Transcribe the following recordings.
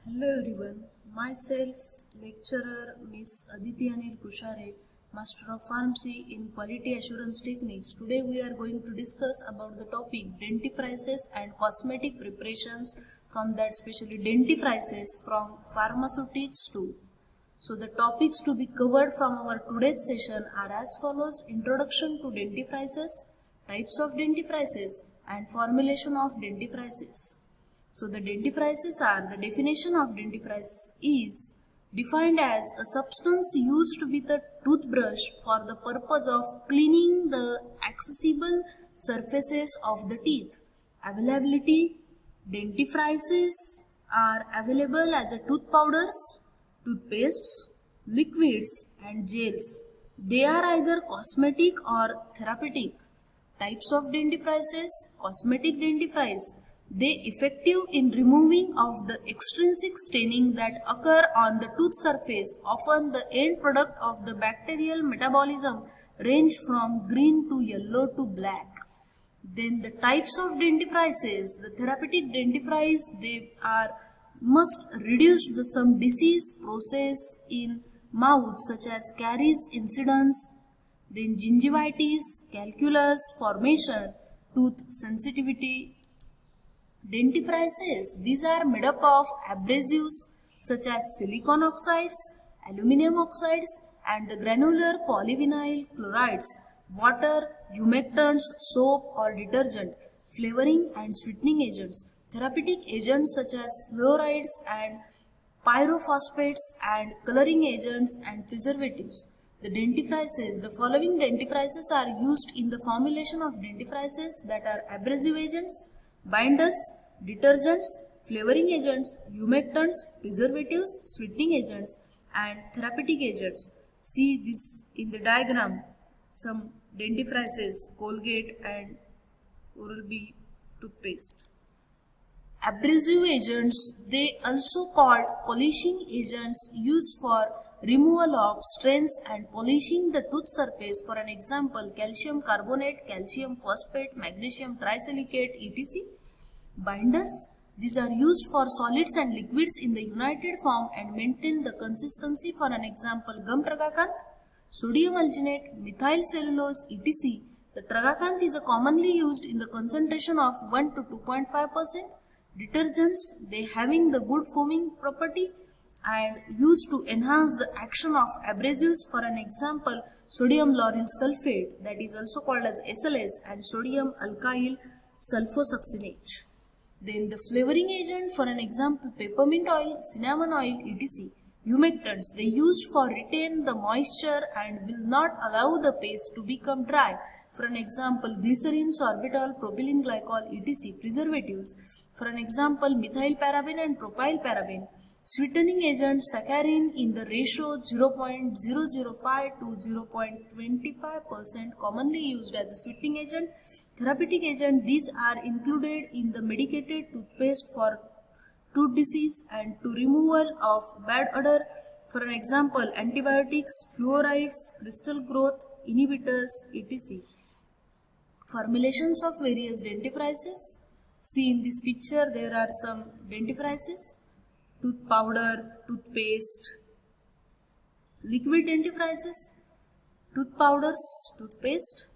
Hello everyone, myself lecturer Miss Aditi Anil Kushare, Master of Pharmacy in Quality Assurance Techniques. Today we are going to discuss about the topic dentifrices and cosmetic preparations, from that specially dentifrices from pharmaceutics to. So the topics to be covered from our today's session are as follows: introduction to dentifrices, types of dentifrices and formulation of dentifrices. So the dentifrices are, the definition of dentifrice is defined as a substance used with a toothbrush for the purpose of cleaning the accessible surfaces of the teeth. Availability: dentifrices are available as a tooth powders, toothpastes, liquids and gels. They are either cosmetic or therapeutic. Types of dentifrices: cosmetic dentifrice. They effective in removing of the extrinsic staining that occur on the tooth surface. Often the end product of the bacterial metabolism range from green to yellow to black. Then the types of dentifrices. The therapeutic dentifrice, they are must reduce the some disease process in mouth such as caries incidence, then gingivitis, calculus formation, tooth sensitivity. Dentifrices, these are made up of abrasives such as silicon oxides, aluminum oxides and the granular polyvinyl chlorides, water, humectants, soap or detergent, flavoring and sweetening agents, therapeutic agents such as fluorides and pyrophosphates and coloring agents and preservatives. The dentifrices, the following dentifrices are used in the formulation of dentifrices, that are abrasive agents, binders, detergents, flavoring agents, humectants, preservatives, sweetening agents and therapeutic agents. See this in the diagram, some dentifrices, Colgate and Oral-B toothpaste. Abrasive agents, they also called polishing agents, used for removal of stains and polishing the tooth surface. For an example, calcium carbonate, calcium phosphate, magnesium trisilicate, etc. Binders, these are used for solids and liquids in the united form and maintain the consistency. For an example, gum tragacanth, sodium alginate, methyl cellulose, etc. The tragacanth is commonly used in the concentration of 1 to 2.5%. Detergents, they having the good foaming property and used to enhance the action of abrasives. For an example, sodium lauryl sulfate, that is also called as SLS, and sodium alkyl sulfosuccinate. Then the flavoring agent, for an example, peppermint oil, cinnamon oil, etc. Humectants, they used for retain the moisture and will not allow the paste to become dry. For an example, glycerin, sorbitol, propylene glycol, etc. Preservatives, for an example, methyl paraben and propyl paraben. Sweetening agent, saccharin in the ratio 0.005 to 0.25%, commonly used as a sweetening agent. Therapeutic agent, these are included in the medicated toothpaste for tooth disease and to removal of bad odor. For an example, antibiotics, fluorides, crystal growth inhibitors, etc. Formulations of various dentifrices. See in this picture, there are some dentifrices: tooth powder, toothpaste, liquid dentifrices, tooth powders, toothpaste.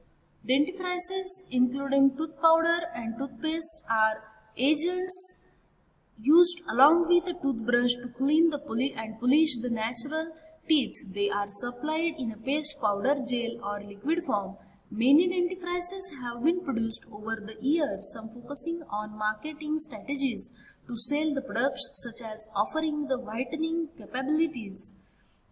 Dentifrices including tooth powder and toothpaste are agents used along with a toothbrush to clean the and polish the natural teeth. They are supplied in a paste, powder, gel or liquid form. Many dentifrices have been produced over the years, some focusing on marketing strategies to sell the products, such as offering the whitening capabilities.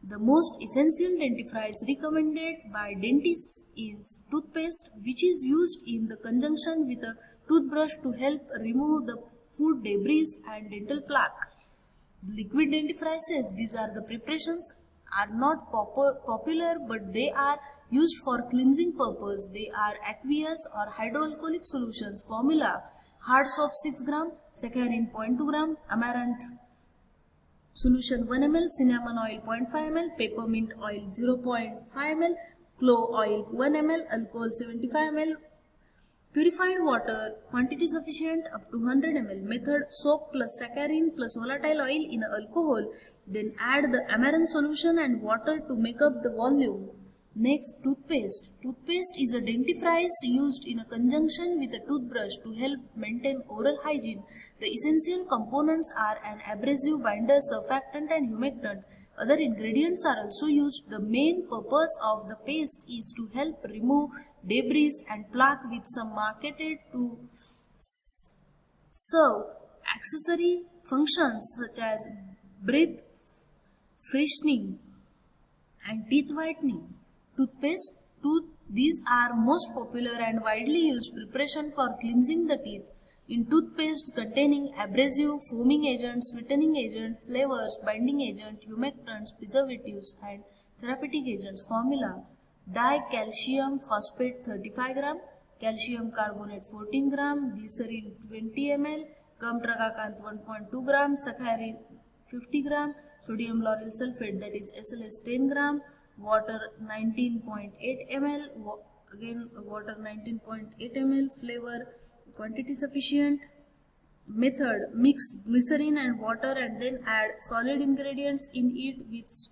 The most essential dentifrice recommended by dentists is toothpaste, which is used in the conjunction with a toothbrush to help remove the food debris and dental plaque. Liquid dentifrices, these are the preparations, are not popular, but they are used for cleansing purpose. They are aqueous or hydroalcoholic solutions. Formula: hard soap 6 gram, saccharin 0.2 gram, amaranth solution 1 ml, cinnamon oil 0.5 ml, peppermint oil 0.5 ml, clove oil 1 ml, alcohol 75 ml, Purified water, quantity sufficient up to 100 ml. Method: soap plus saccharin plus volatile oil in alcohol. Then add the amaranth solution and water to make up the volume. Next, toothpaste. Toothpaste is a dentifrice used in a conjunction with a toothbrush to help maintain oral hygiene. The essential components are an abrasive binder, surfactant and humectant. Other ingredients are also used. The main purpose of the paste is to help remove debris and plaque, with some marketed to serve accessory functions such as breath freshening and teeth whitening. These are most popular and widely used preparation for cleansing the teeth. In toothpaste containing abrasive, foaming agent, sweetening agent, flavors, binding agent, humectants, preservatives and therapeutic agents. Formula: dicalcium phosphate 35 gram, calcium carbonate 14 gram, glycerin 20 ml, gum tragacanth 1.2 gram, saccharin 50 gram, sodium lauryl sulfate, that is SLS 10 gram, water 19.8 ml, again water 19.8 ml, flavor quantity sufficient. Method: mix glycerin and water and then add solid ingredients in it with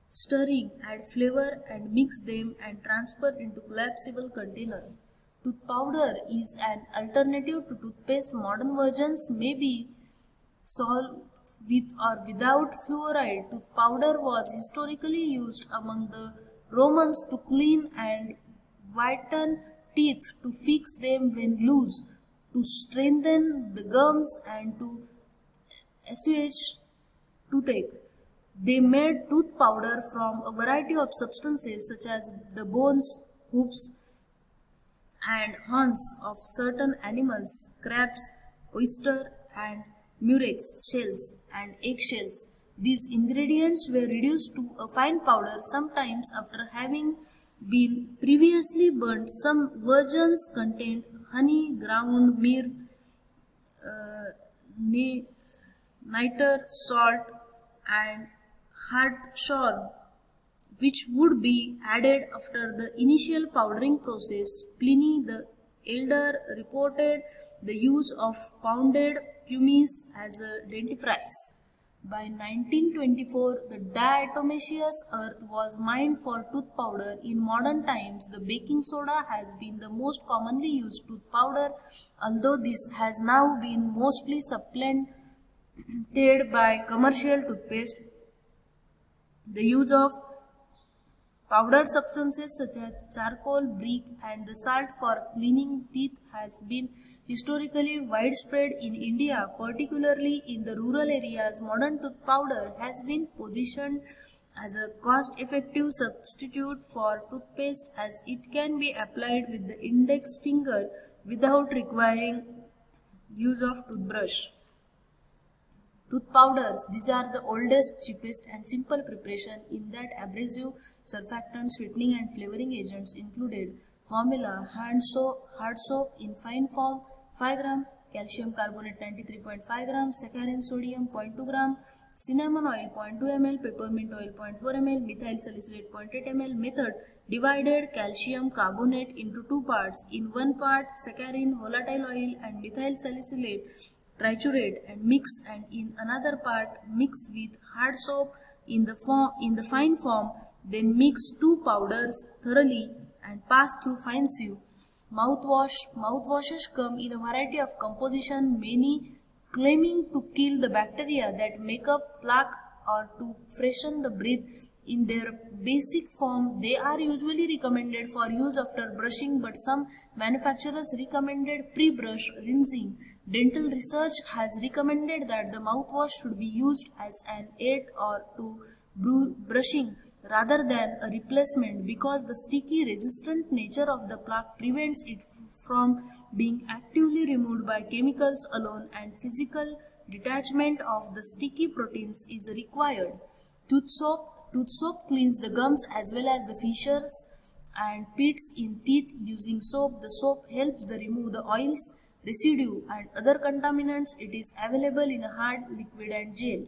stirring, add flavor and mix them and transfer into collapsible container. Tooth powder is an alternative to toothpaste. Modern versions may be sold with or without fluoride. Tooth powder was historically used among the Romans to clean and whiten teeth, to fix them when loose, to strengthen the gums and to assuage toothache. They made tooth powder from a variety of substances such as the bones, hoops and horns of certain animals, crabs, oyster and murex shells and eggshells. These ingredients were reduced to a fine powder, sometimes after having been previously burnt. Some versions contained honey, ground myrrh, nitre, salt and hartshorn, which would be added after the initial powdering process. Pliny the Elder reported the use of pounded pumice as a dentifrice. By 1924, the diatomaceous earth was mined for tooth powder. In modern times, the baking soda has been the most commonly used tooth powder, although this has now been mostly supplanted by commercial toothpaste. The use of powdered substances such as charcoal, brick and the salt for cleaning teeth has been historically widespread in India, particularly in the rural areas. Modern tooth powder has been positioned as a cost-effective substitute for toothpaste, as it can be applied with the index finger without requiring use of toothbrush. Tooth powders, these are the oldest, cheapest and simple preparation in that abrasive, surfactant, sweetening and flavoring agents included. Formula: hard soap in fine form 5 gram, calcium carbonate 93.5 gram, saccharin sodium 0.2 gram, cinnamon oil 0.2 ml, peppermint oil 0.4 ml, methyl salicylate 0.8 ml. Method: divided calcium carbonate into two parts. In one part, saccharin, volatile oil and methyl salicylate triturate and mix, and in another part mix with hard soap in the fine form. Then mix two powders thoroughly and pass through fine sieve. Mouthwashes come in a variety of composition, many claiming to kill the bacteria that make up plaque or to freshen the breath. In their basic form, they are usually recommended for use after brushing, but some manufacturers recommended pre-brush rinsing. Dental research has recommended that the mouthwash should be used as an aid or to brushing rather than a replacement, because the sticky resistant nature of the plaque prevents it from being actively removed by chemicals alone, and physical detachment of the sticky proteins is required. Tooth soap cleans the gums as well as the fissures and pits in teeth. Using soap, the soap helps to remove the oils, residue and other contaminants. It is available in a hard, liquid and gel.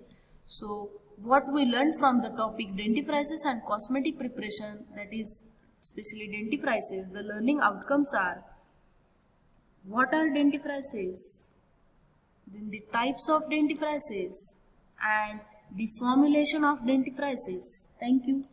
So what we learned from the topic dentifrices and cosmetic preparation, that is especially dentifrices, the learning outcomes are: what are dentifrices, then the types of dentifrices and the formulation of dentifrices. Thank you.